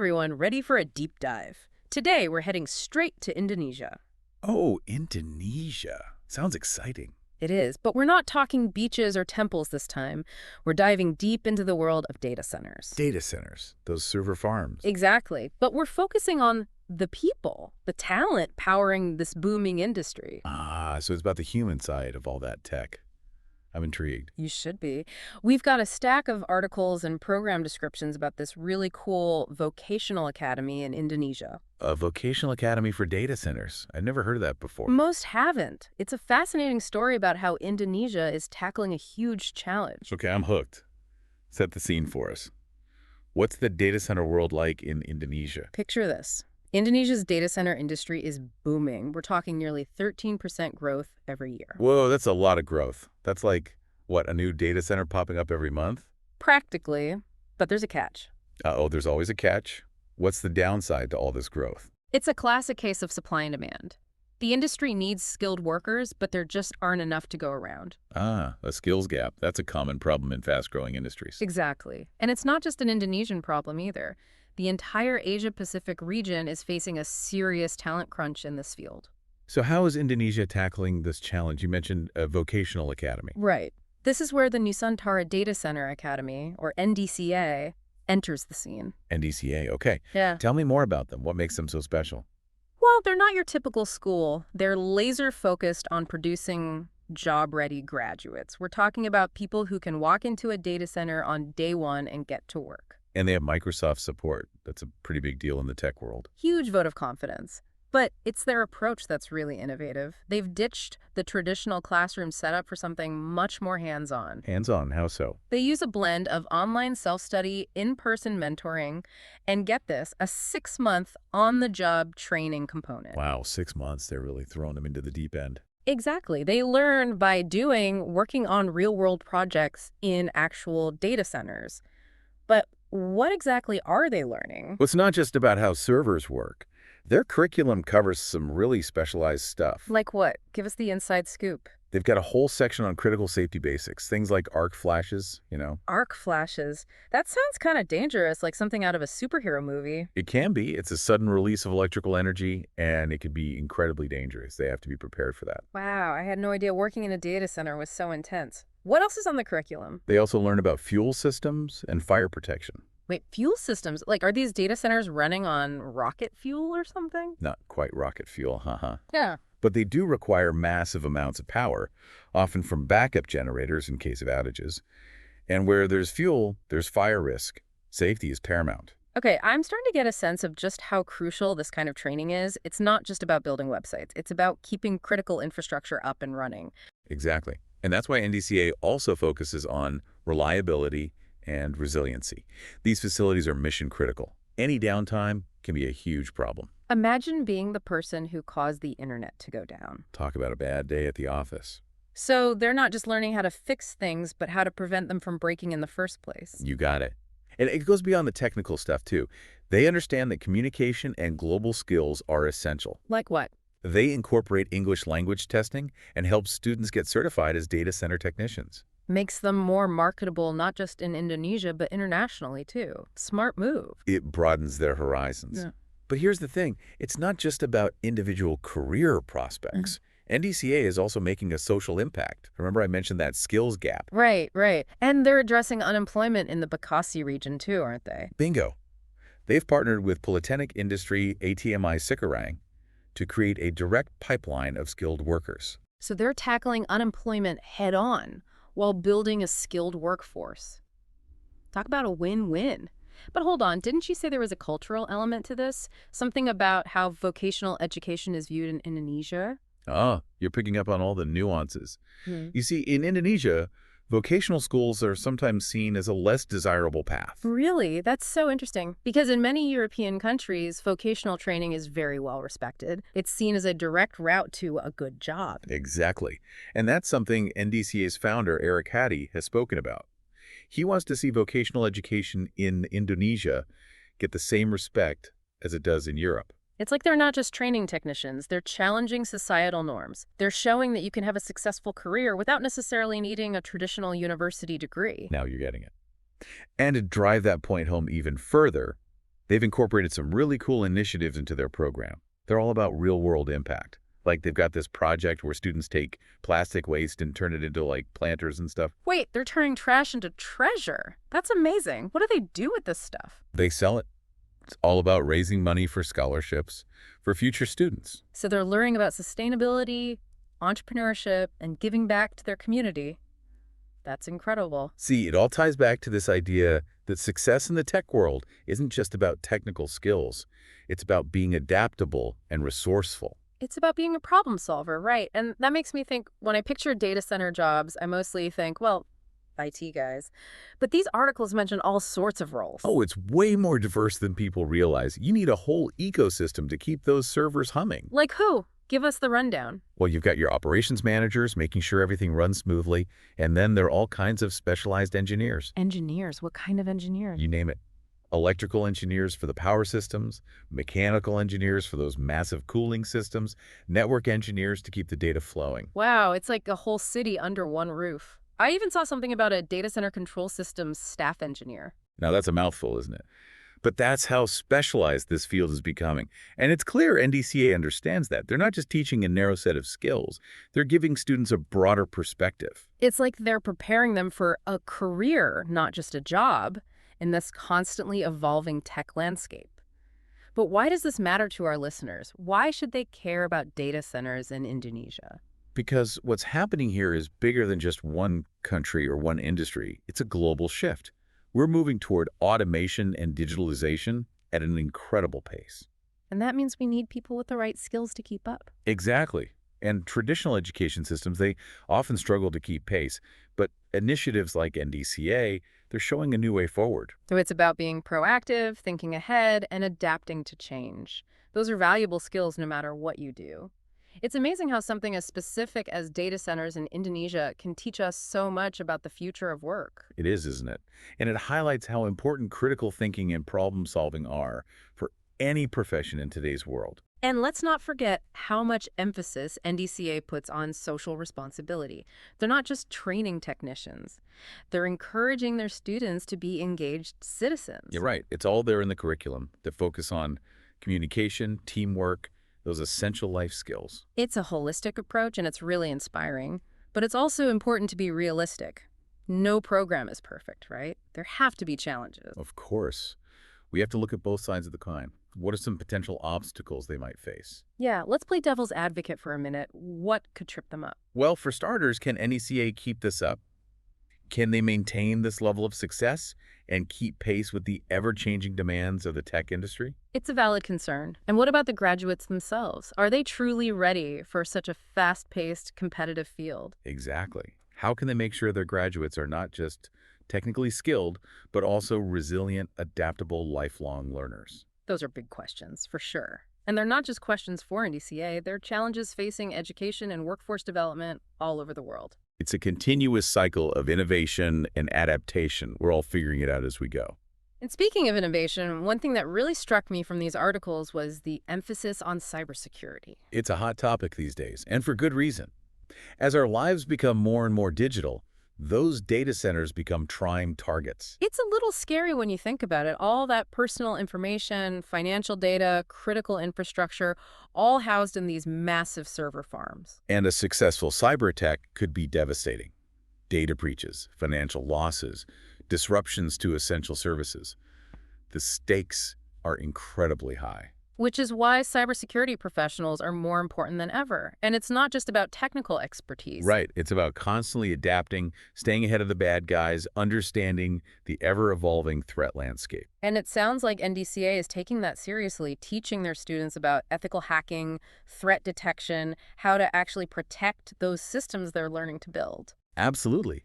Everyone ready for a deep dive. Today, we're heading straight to Indonesia. Oh, Indonesia. Sounds exciting. It is, but we're not talking beaches or temples this time. We're diving deep into the world of data centers. Data centers, those server farms. Exactly, but we're focusing on the people, the talent powering this booming industry. So it's about the human side of all that tech. I'm intrigued. You should be. We've got a stack of articles and program descriptions about this really cool vocational academy in Indonesia. A vocational academy for data centers. I've never heard of that before. Most haven't. It's a fascinating story about how Indonesia is tackling a huge challenge. Okay, I'm hooked. Set the scene for us. What's the data center world like in Indonesia? Picture this. Indonesia's data center industry is booming. We're talking nearly 13% growth every year. Whoa, that's a lot of growth. That's like, what, a new data center popping up every month? Practically, but there's a catch. Uh-oh, there's always a catch. What's the downside to all this growth? It's a classic case of supply and demand. The industry needs skilled workers, but there just aren't enough to go around. A skills gap. That's a common problem in fast-growing industries. Exactly. And it's not just an Indonesian problem either. The entire Asia-Pacific region is facing a serious talent crunch in this field. So how is Indonesia tackling this challenge? You mentioned a vocational academy. Right. This is where the Nusantara Data Center Academy, or NDCA, enters the scene. NDCA, okay. Yeah. Tell me more about them. What makes them so special? Well, they're not your typical school. They're laser-focused on producing job-ready graduates. We're talking about people who can walk into a data center on day one and get to work. And they have Microsoft support. That's a pretty big deal in the tech world. Huge vote of confidence. But it's their approach that's really innovative. They've ditched the traditional classroom setup for something much more hands-on. Hands-on, how so? They use a blend of online self-study, in-person mentoring, and get this, a 6-month on-the-job training component. Wow, 6 months. They're really throwing them into the deep end. Exactly. They learn by working on real-world projects in actual data centers. But what exactly are they learning? Well, it's not just about how servers work. Their curriculum covers some really specialized stuff. Like what? Give us the inside scoop. They've got a whole section on critical safety basics, things like arc flashes, Arc flashes. That sounds kind of dangerous, like something out of a superhero movie. It can be. It's a sudden release of electrical energy, and it could be incredibly dangerous. They have to be prepared for that. Wow, I had no idea working in a data center was so intense. What else is on the curriculum? They also learn about fuel systems and fire protection. Wait, fuel systems? Like, are these data centers running on rocket fuel or something? Not quite rocket fuel, haha. Yeah. But they do require massive amounts of power, often from backup generators in case of outages. And where there's fuel, there's fire risk. Safety is paramount. Okay, I'm starting to get a sense of just how crucial this kind of training is. It's not just about building websites. It's about keeping critical infrastructure up and running. Exactly. And that's why NDCA also focuses on reliability and resiliency. These facilities are mission critical. Any downtime can be a huge problem. Imagine being the person who caused the internet to go down. Talk about a bad day at the office. So they're not just learning how to fix things, but how to prevent them from breaking in the first place. You got it. And it goes beyond the technical stuff, too. They understand that communication and global skills are essential. Like what? They incorporate English language testing and help students get certified as data center technicians. Makes them more marketable not just in Indonesia, but internationally, too. Smart move. It broadens their horizons. Yeah. But here's the thing. It's not just about individual career prospects. NDCA is also making a social impact. Remember I mentioned that skills gap? Right. And they're addressing unemployment in the Vokasi region, too, aren't they? Bingo. They've partnered with Polytechnic Industri ATMI Sekarang to create a direct pipeline of skilled workers. So they're tackling unemployment head-on while building a skilled workforce. Talk about a win-win. But hold on, didn't you say there was a cultural element to this? Something about how vocational education is viewed in Indonesia? You're picking up on all the nuances. You see, in Indonesia, vocational schools are sometimes seen as a less desirable path. Really? That's so interesting. Because in many European countries, vocational training is very well respected. It's seen as a direct route to a good job. Exactly. And that's something NDCA's founder, Eric Hattie, has spoken about. He wants to see vocational education in Indonesia get the same respect as it does in Europe. It's like they're not just training technicians, they're challenging societal norms. They're showing that you can have a successful career without necessarily needing a traditional university degree. Now you're getting it. And to drive that point home even further, They've incorporated some really cool initiatives into their program. They're all about real-world impact. Like they've got this project where students take plastic waste and turn it into like planters and stuff. Wait, they're turning trash into treasure. That's amazing. What do they do with this stuff? They sell it. It's all about raising money for scholarships for future students. So they're learning about sustainability, entrepreneurship, and giving back to their community. That's incredible. See, it all ties back to this idea that success in the tech world isn't just about technical skills. It's about being adaptable and resourceful. It's about being a problem solver, right? And that makes me think, when I picture data center jobs, I mostly think, well, IT guys. But these articles mention all sorts of roles. Oh, it's way more diverse than people realize. You need a whole ecosystem to keep those servers humming. Like who? Give us the rundown. Well, you've got your operations managers making sure everything runs smoothly, and then there are all kinds of specialized engineers. Engineers? What kind of engineers? You name it. Electrical engineers for the power systems, mechanical engineers for those massive cooling systems, network engineers to keep the data flowing. Wow, it's like a whole city under one roof. I even saw something about a data center control systems staff engineer. Now that's a mouthful, isn't it? But that's how specialized this field is becoming. And it's clear NDCA understands that. They're not just teaching a narrow set of skills. They're giving students a broader perspective. It's like they're preparing them for a career, not just a job, in this constantly evolving tech landscape. But why does this matter to our listeners? Why should they care about data centers in Indonesia? Because what's happening here is bigger than just one country or one industry. It's a global shift. We're moving toward automation and digitalization at an incredible pace. And that means we need people with the right skills to keep up. Exactly. And traditional education systems, they often struggle to keep pace. But initiatives like NDCA, they're showing a new way forward. So it's about being proactive, thinking ahead, and adapting to change. Those are valuable skills no matter what you do. It's amazing how something as specific as data centers in Indonesia can teach us so much about the future of work. It is, isn't it? And it highlights how important critical thinking and problem solving are for any profession in today's world. And let's not forget how much emphasis NDCA puts on social responsibility. They're not just training technicians. They're encouraging their students to be engaged citizens. You're right. It's all there in the curriculum that focus on communication, teamwork, those essential life skills. It's a holistic approach, and it's really inspiring. But it's also important to be realistic. No program is perfect, right? There have to be challenges. Of course. We have to look at both sides of the coin. What are some potential obstacles they might face? Yeah, let's play devil's advocate for a minute. What could trip them up? Well, for starters, can NECA keep this up? Can they maintain this level of success and keep pace with the ever-changing demands of the tech industry? It's a valid concern. And what about the graduates themselves? Are they truly ready for such a fast-paced, competitive field? Exactly. How can they make sure their graduates are not just technically skilled, but also resilient, adaptable, lifelong learners? Those are big questions, for sure. And they're not just questions for NDCA, they're challenges facing education and workforce development all over the world. It's a continuous cycle of innovation and adaptation. We're all figuring it out as we go. And speaking of innovation, one thing that really struck me from these articles was the emphasis on cybersecurity. It's a hot topic these days, and for good reason. As our lives become more and more digital, those data centers become prime targets. It's a little scary when you think about it. All that personal information, financial data, critical infrastructure, all housed in these massive server farms. And a successful cyber attack could be devastating. Data breaches, financial losses, disruptions to essential services. The stakes are incredibly high. Which is why cybersecurity professionals are more important than ever. And it's not just about technical expertise. Right. It's about constantly adapting, staying ahead of the bad guys, understanding the ever-evolving threat landscape. And it sounds like NDCA is taking that seriously, teaching their students about ethical hacking, threat detection, how to actually protect those systems they're learning to build. Absolutely.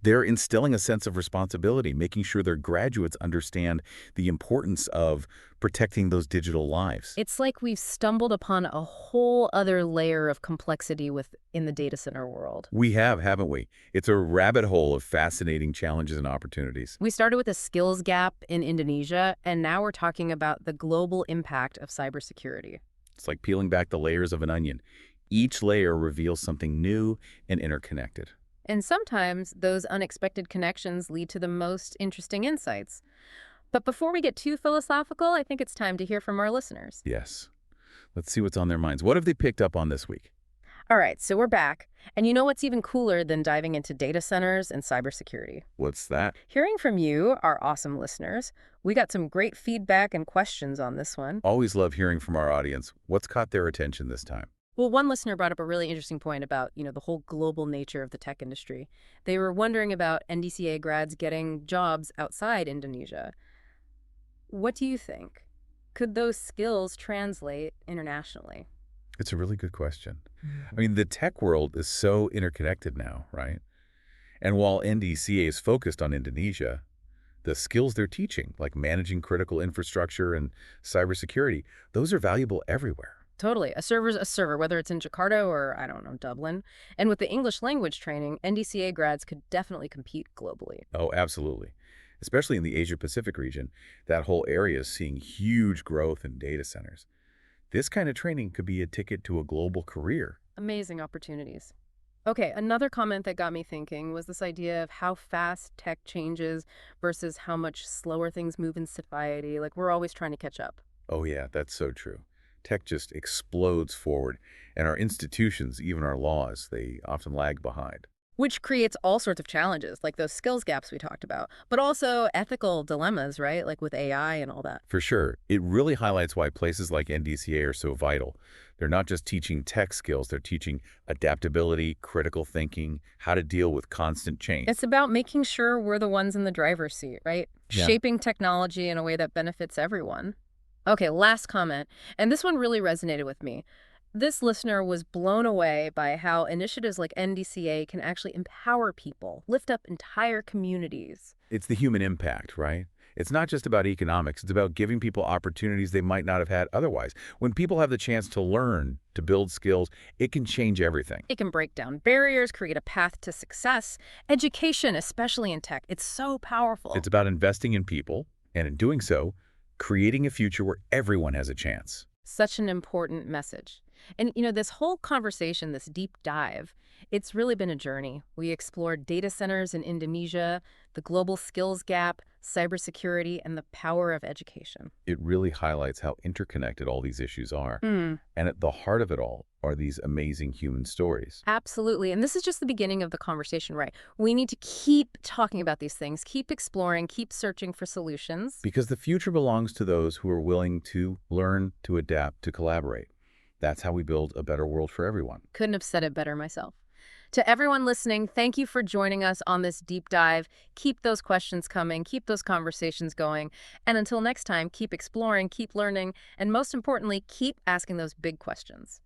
They're instilling a sense of responsibility, making sure their graduates understand the importance of protecting those digital lives. It's like we've stumbled upon a whole other layer of complexity within the data center world. We have, haven't we? It's a rabbit hole of fascinating challenges and opportunities. We started with a skills gap in Indonesia, and now we're talking about the global impact of cybersecurity. It's like peeling back the layers of an onion. Each layer reveals something new and interconnected. And sometimes those unexpected connections lead to the most interesting insights. But before we get too philosophical, I think it's time to hear from our listeners. Yes. Let's see what's on their minds. What have they picked up on this week? All right, so we're back. And you know what's even cooler than diving into data centers and cybersecurity? What's that? Hearing from you, our awesome listeners, we got some great feedback and questions on this one. Always love hearing from our audience. What's caught their attention this time? Well, one listener brought up a really interesting point about, the whole global nature of the tech industry. They were wondering about NDCA grads getting jobs outside Indonesia. What do you think? Could those skills translate internationally? It's a really good question. I mean, the tech world is so interconnected now, right? And while NDCA is focused on Indonesia, the skills they're teaching, like managing critical infrastructure and cybersecurity, those are valuable everywhere. Totally. A server's a server, whether it's in Jakarta or, I don't know, Dublin. And with the English language training, NDCA grads could definitely compete globally. Oh, absolutely. Especially in the Asia-Pacific region, that whole area is seeing huge growth in data centers. This kind of training could be a ticket to a global career. Amazing opportunities. Okay, another comment that got me thinking was this idea of how fast tech changes versus how much slower things move in society. Like, we're always trying to catch up. Oh yeah, that's so true. Tech just explodes forward, and our institutions, even our laws, they often lag behind. Which creates all sorts of challenges, like those skills gaps we talked about, but also ethical dilemmas, right? Like with AI and all that. For sure, it really highlights why places like NDCA are so vital. They're not just teaching tech skills, they're teaching adaptability, critical thinking, how to deal with constant change. It's about making sure we're the ones in the driver's seat, right? Yeah. Shaping technology in a way that benefits everyone. Okay, last comment, and this one really resonated with me. This listener was blown away by how initiatives like NDCA can actually empower people, lift up entire communities. It's the human impact, right? It's not just about economics. It's about giving people opportunities they might not have had otherwise. When people have the chance to learn, to build skills, it can change everything. It can break down barriers, create a path to success. Education, especially in tech, it's so powerful. It's about investing in people, and in doing so, creating a future where everyone has a chance. Such an important message. And, this whole conversation, this deep dive, it's really been a journey. We explored data centers in Indonesia, the global skills gap, cybersecurity, and the power of education. It really highlights how interconnected all these issues are. Mm, And at the heart of it all are these amazing human stories. absolutely. And this is just the beginning of the conversation, right? We need to keep talking about these things, keep exploring, keep searching for solutions. Because the future belongs to those who are willing to learn, to adapt, to collaborate. That's how we build a better world for everyone. Couldn't have said it better myself. To everyone listening, thank you for joining us on this deep dive. Keep those questions coming, keep those conversations going. And until next time, keep exploring, keep learning, and most importantly, keep asking those big questions.